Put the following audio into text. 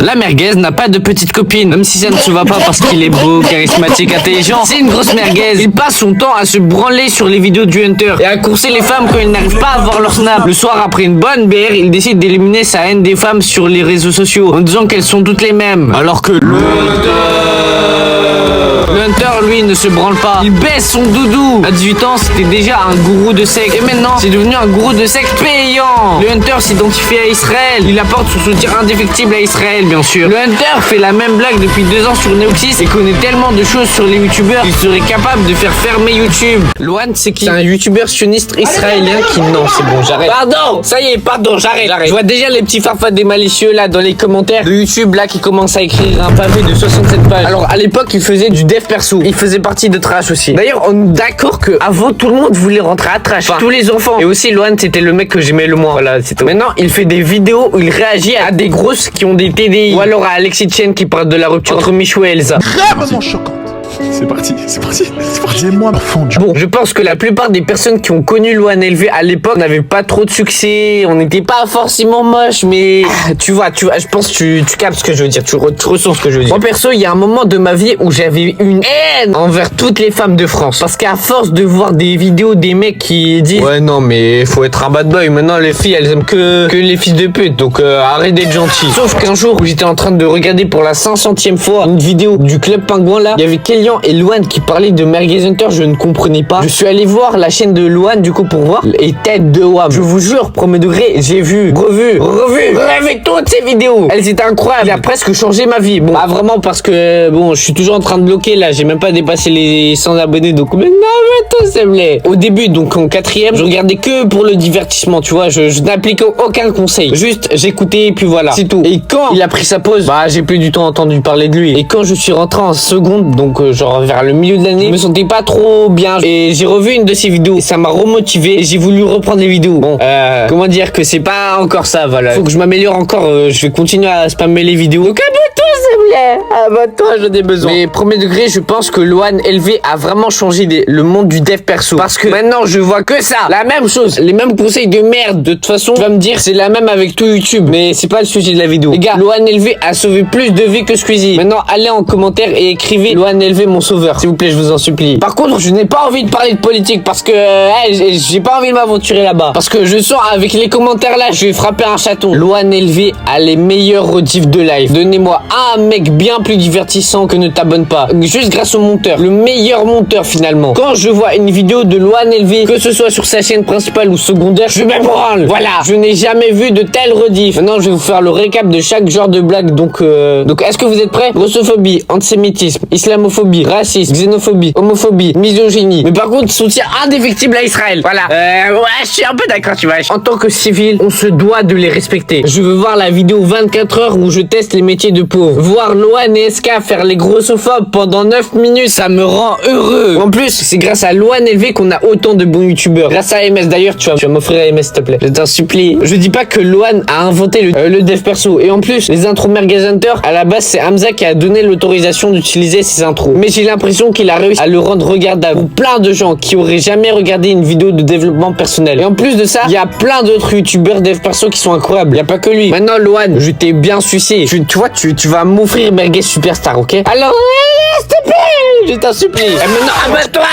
La merguez n'a pas de petite copine, même si ça ne se voit pas parce qu'il est beau, charismatique, intelligent. C'est une grosse merguez. Il passe son temps à se branler sur les vidéos du Hunter et à courser les femmes quand il n'arrive pas à voir leur snap. Le soir, après une bonne bière, il décide d'éliminer sa haine des femmes sur les réseaux sociaux en disant qu'elles sont toutes les mêmes. Alors que le Hunter, lui, ne se branle pas. Il baisse son doudou. À 18 ans, c'était déjà un gourou de secte. Et maintenant, c'est devenu un gourou de secte payant. Le Hunter s'identifie à Israël. Il apporte son soutien indéfectible à Israël, bien sûr. Le Hunter fait la même blague depuis 2 ans sur Neoxys et connaît tellement de choses sur les youtubeurs qu'il serait capable de faire fermer YouTube. Loan, c'est qui? C'est un youtubeur sioniste israélien qui... Non, c'est bon, j'arrête. Pardon, ça y est, pardon, j'arrête. Je vois déjà les petits farfadets malicieux là dans les commentaires de YouTube là qui commencent à écrire un pavé de 67 pages. Alors à l'époque, il faisait du dev perso. Il faisait partie de Trash aussi. D'ailleurs, on est d'accord que avant tout le monde voulait rentrer à Trash. Enfin, tous les enfants. Et aussi, Loan, c'était le mec que j'aimais le moins. Voilà, c'est tout. Maintenant, il fait des vidéos où il réagit à des grosses qui ont des TDI. Ou alors à Alexis Chen qui parle de la rupture entre Michou et Elsa. Vraiment choquante. C'est parti, c'est parti, c'est parti. Et moi, fondu. Bon, je pense que la plupart des personnes qui ont connu Loan LV à l'époque n'avaient pas trop de succès. On n'était pas forcément moche, mais tu vois, je pense que tu captes ce que je veux dire. Tu ressens ce que je veux dire. Moi, perso, il y a un moment de ma vie où j'avais une haine envers toutes les femmes de France. Parce qu'à force de voir des vidéos des mecs qui disent ouais, non, mais faut être un bad boy. Maintenant, les filles, elles aiment que les fils de pute. Donc, arrête d'être gentil. Sauf qu'un jour où j'étais en train de regarder pour la 500e fois une vidéo du Club Pingouin là, il y avait Kélian et Loan qui parlaient de Merguez Hunter, je ne comprenais pas. Je suis allé voir la chaîne de Loan du coup pour voir et tête de wam. Je vous jure, premier degré, j'ai vu, revu toutes ces vidéos. Elles étaient incroyables. Il a presque changé ma vie. Bon, pas vraiment parce que bon, je suis toujours en train de bloquer là. J'ai même pas dépassé les 100 abonnés donc mais non mais tout c'est blé. Au début donc en 4e, je regardais que pour le divertissement, tu vois. Je n'appliquais aucun conseil. Juste j'écoutais et puis voilà, c'est tout. Et quand il a pris sa pause, bah j'ai plus du tout entendu parler de lui. Et quand je suis rentré en seconde, donc genre vers le milieu de l'année, je me sentais pas trop bien et j'ai revu une de ses vidéos et ça m'a remotivé et j'ai voulu reprendre les vidéos. Bon, comment dire que c'est pas encore ça, voilà. Faut que je m'améliore encore, je vais continuer à spammer les vidéos. Donc abonne-toi s'il vous plaît, abonne-toi, j'en ai besoin. Mais premier degré, je pense que Loan LV a vraiment changé le monde du dev perso parce que maintenant je vois que ça, la même chose, les mêmes conseils de merde. De toute façon, tu vas me dire c'est la même avec tout YouTube, mais c'est pas le sujet de la vidéo. Les gars, Loan LV a sauvé plus de vies que Squeezie. Maintenant, allez en commentaire et écrivez Loan LV mon sauveur, s'il vous plaît, je vous en supplie. Par contre, je n'ai pas envie de parler de politique parce que j'ai pas envie de m'aventurer là-bas. Parce que je sens avec les commentaires là, je vais frapper un chaton. Loan LV a les meilleurs rediffs de live. Donnez-moi un mec bien plus divertissant que ne t'abonne pas. Juste grâce au monteur. Le meilleur monteur finalement. Quand je vois une vidéo de Loan LV, que ce soit sur sa chaîne principale ou secondaire, je me branle. Voilà. Je n'ai jamais vu de tel rediff. Maintenant, je vais vous faire le récap de chaque genre de blague. Donc est-ce que vous êtes prêts? Grossophobie, antisémitisme, islamophobie, racisme, xénophobie, homophobie, misogynie. Mais par contre, soutien indéfectible à Israël. Voilà. Ouais, je suis un peu d'accord, tu vois. En tant que civil, on se doit de les respecter. Je veux voir la vidéo 24 heures où je teste les métiers de pauvre. Voir Loan et SK faire les grossophobes pendant 9 minutes, ça me rend heureux. En plus, c'est grâce à Loan LV qu'on a autant de bons youtubeurs. Grâce à MS d'ailleurs, tu vas m'offrir MS s'il te plaît. Je t'en supplie. Je dis pas que Loan a inventé le dev perso. Et en plus, les intros Merguez Hunter, à la base, c'est Hamza qui a donné l'autorisation d'utiliser ces intros. Mais j'ai l'impression qu'il a réussi à le rendre regardable pour plein de gens qui auraient jamais regardé une vidéo de développement personnel. Et en plus de ça, il y a plein d'autres youtubeurs dev perso qui sont incroyables. Il y a pas que lui. Maintenant, Loan, je t'ai bien sucé. Tu vois, tu vas m'offrir Merguez Superstar, ok? Alors, s'il te plaît, je t'en supplie. Et maintenant, abonne-toi.